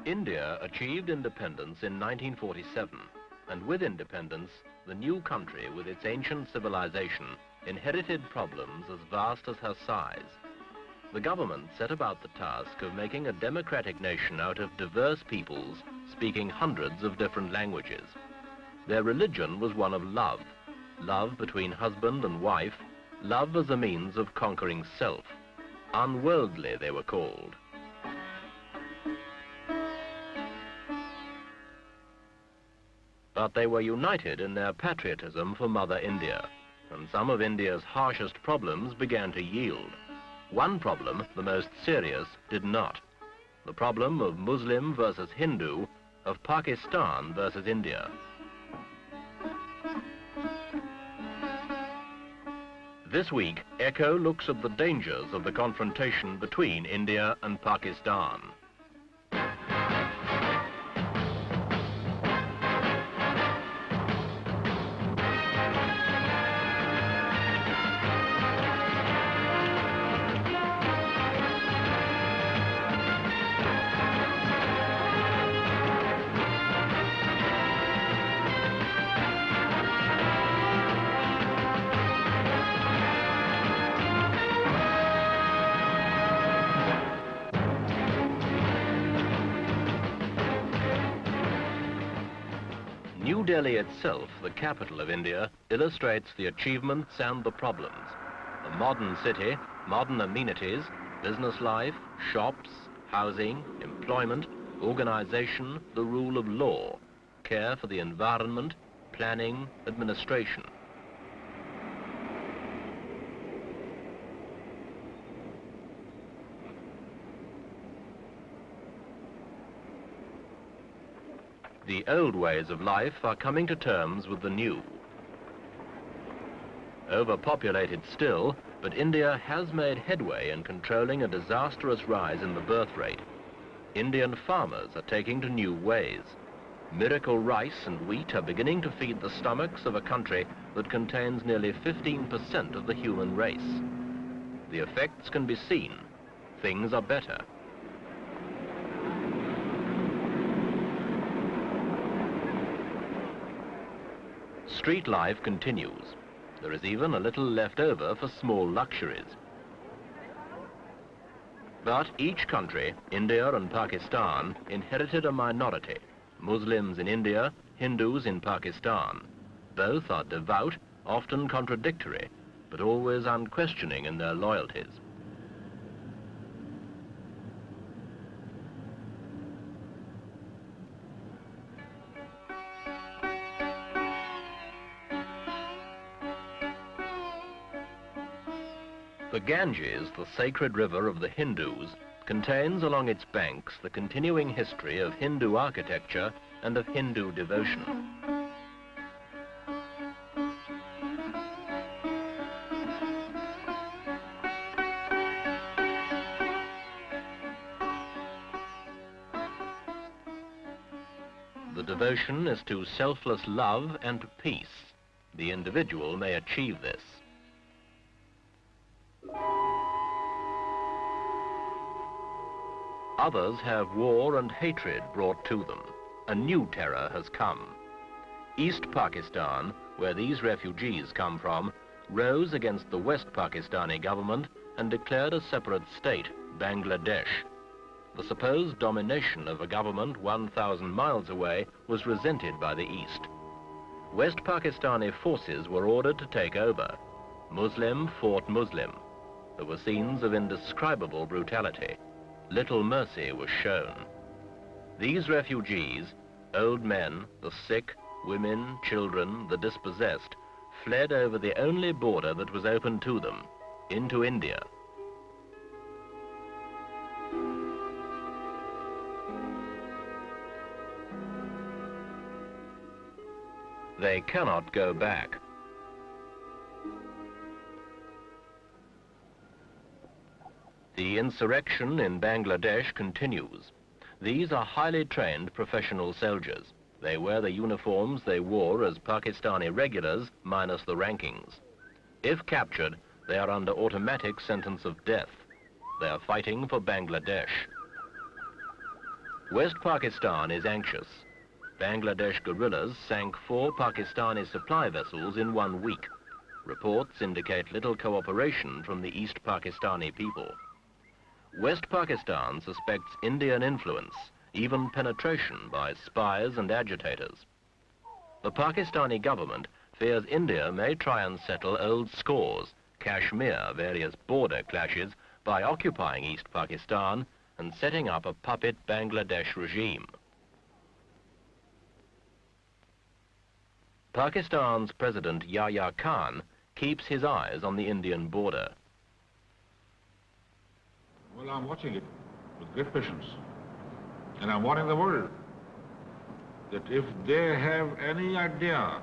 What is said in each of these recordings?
India achieved independence in 1947, and with independence, the new country with its ancient civilization inherited problems as vast as her size. The government set about the task of making a democratic nation out of diverse peoples speaking hundreds of different languages. Their religion was one of love, love between husband and wife, love as a means of conquering self. Unworldly, they were called. But they were united in their patriotism for Mother India, and some of India's harshest problems began to yield. One problem, the most serious, did not. The problem of Muslim versus Hindu, of Pakistan versus India. This week, Echo looks at the dangers of the confrontation between India and Pakistan. New Delhi itself, the capital of India, illustrates the achievements and the problems. A modern city, modern amenities, business life, shops, housing, employment, organization, the rule of law, care for the environment, planning, administration. The old ways of life are coming to terms with the new. Overpopulated still, but India has made headway in controlling a disastrous rise in the birth rate. Indian farmers are taking to new ways. Miracle rice and wheat are beginning to feed the stomachs of a country that contains nearly 15% of the human race. The effects can be seen. Things are better. Street life continues. There is even a little left over for small luxuries. But each country, India and Pakistan, inherited a minority. Muslims in India, Hindus in Pakistan. Both are devout, often contradictory, but always unquestioning in their loyalties. The Ganges, the sacred river of the Hindus, contains along its banks the continuing history of Hindu architecture and of Hindu devotion. The devotion is to selfless love and to peace. The individual may achieve this. Others have war and hatred brought to them. A new terror has come. East Pakistan, where these refugees come from, rose against the West Pakistani government and declared a separate state, Bangladesh. The supposed domination of a government 1,000 miles away was resented by the East. West Pakistani forces were ordered to take over. Muslim fought Muslim. There were scenes of indescribable brutality. Little mercy was shown. These refugees, old men, the sick, women, children, the dispossessed, fled over the only border that was open to them, into India. They cannot go back. The insurrection in Bangladesh continues. These are highly trained professional soldiers. They wear the uniforms they wore as Pakistani regulars, minus the rankings. If captured, They are under automatic sentence of death. They are fighting for Bangladesh. West Pakistan is anxious. Bangladesh guerrillas sank 4 Pakistani supply vessels in 1 week. Reports indicate little cooperation from the East Pakistani people. West Pakistan suspects Indian influence, even penetration by spies and agitators. The Pakistani government fears India may try and settle old scores, Kashmir, various border clashes, by occupying East Pakistan and setting up a puppet Bangladesh regime. Pakistan's President Yahya Khan keeps his eyes on the Indian border. Well, I'm watching it with great patience. And I'm warning the world that if they have any idea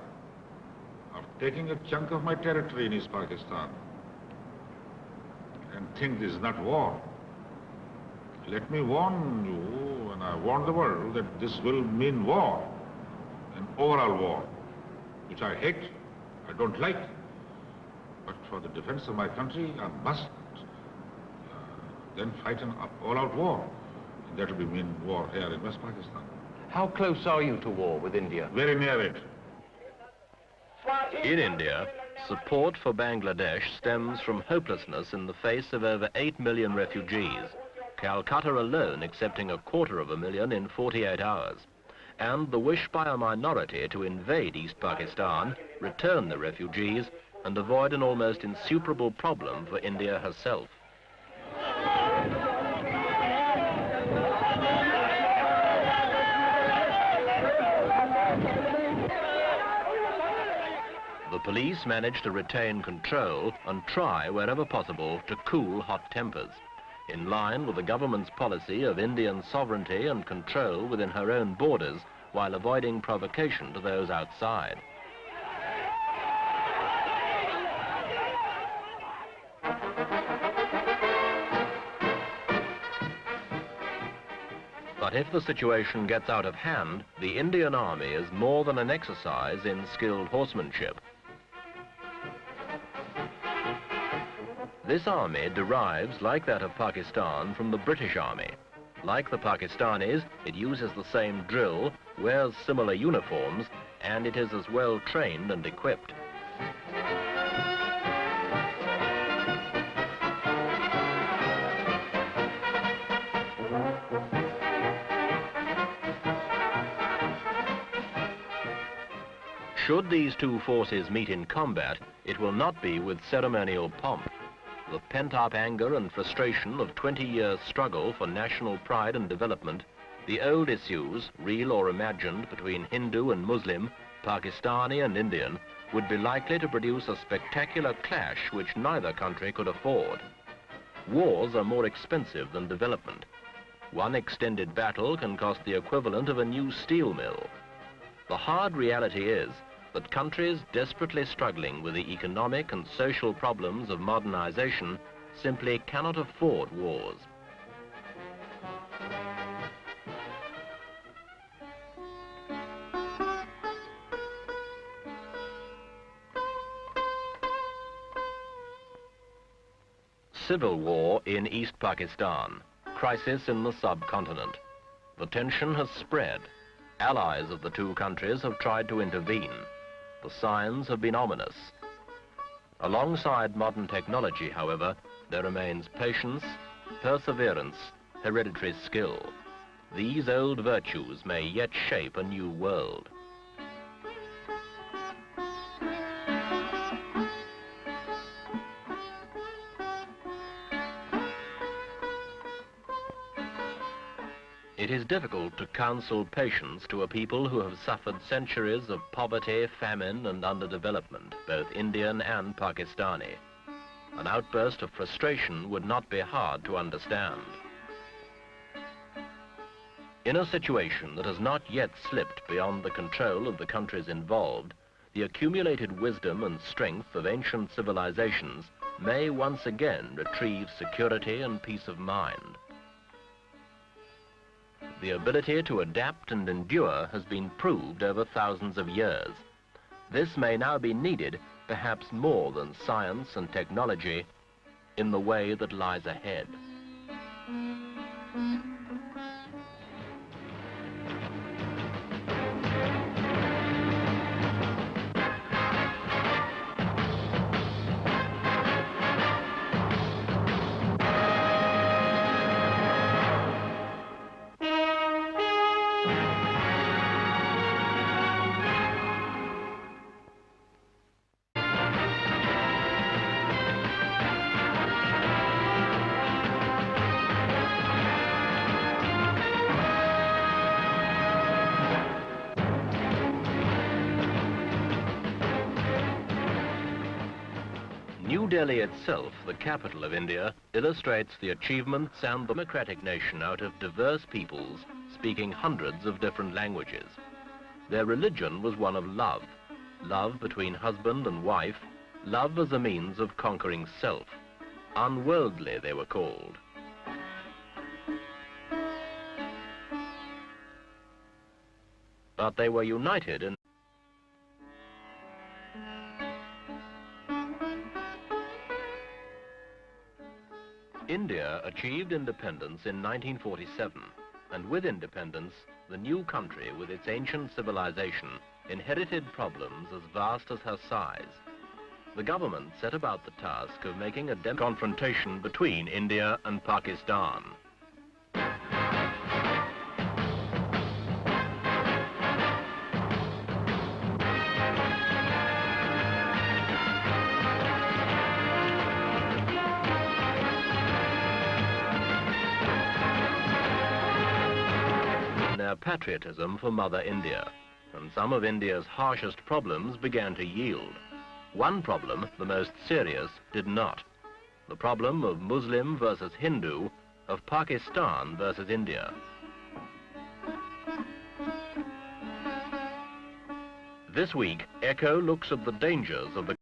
of taking a chunk of my territory in East Pakistan and think this is not war, let me warn you, and I warn the world, that this will mean war, an overall war, which I hate, I don't like. But for the defense of my country, I must then fight an all-out war. And that will mean war here in West Pakistan. How close are you to war with India? Very near it. In India, support for Bangladesh stems from hopelessness in the face of over 8 million refugees, Calcutta alone accepting 250,000 in 48 hours, and the wish by a minority to invade East Pakistan, return the refugees, and avoid an almost insuperable problem for India herself. The police managed to retain control and try, wherever possible, to cool hot tempers, in line with the government's policy of Indian sovereignty and control within her own borders, while avoiding provocation to those outside. But if the situation gets out of hand, the Indian army is more than an exercise in skilled horsemanship. This army derives, like that of Pakistan, from the British Army. Like the Pakistanis, it uses the same drill, wears similar uniforms, and it is as well trained and equipped. Should these two forces meet in combat, it will not be with ceremonial pomp. The pent-up anger and frustration of 20 years' struggle for national pride and development, the old issues, real or imagined, between Hindu and Muslim, Pakistani and Indian, would be likely to produce a spectacular clash which neither country could afford. Wars are more expensive than development. One extended battle can cost the equivalent of a new steel mill. The hard reality is that countries desperately struggling with the economic and social problems of modernization simply cannot afford wars. Civil war in East Pakistan, crisis in the subcontinent. The tension has spread. Allies of the two countries have tried to intervene. The signs have been ominous. Alongside modern technology, however, there remains patience, perseverance, hereditary skill. These old virtues may yet shape a new world. It is difficult to counsel patience to a people who have suffered centuries of poverty, famine, and underdevelopment, both Indian and Pakistani. An outburst of frustration would not be hard to understand. In a situation that has not yet slipped beyond the control of the countries involved, the accumulated wisdom and strength of ancient civilizations may once again retrieve security and peace of mind. The ability to adapt and endure has been proved over thousands of years. This may now be needed perhaps more than science and technology, in the way that lies ahead. New Delhi itself, the capital of India, illustrates the achievements and the democratic nation out of diverse peoples speaking hundreds of different languages. Their religion was one of love, love between husband and wife, love as a means of conquering self. Unworldly, they were called. But they were united in India achieved independence in 1947, and with independence, the new country with its ancient civilization inherited problems as vast as her size. The government set about the task of making a confrontation between India and Pakistan. Their patriotism for Mother India, and some of India's harshest problems began to yield. One problem, the most serious, did not. The problem of Muslim versus Hindu, of Pakistan versus India. This week, Echo looks at the dangers of the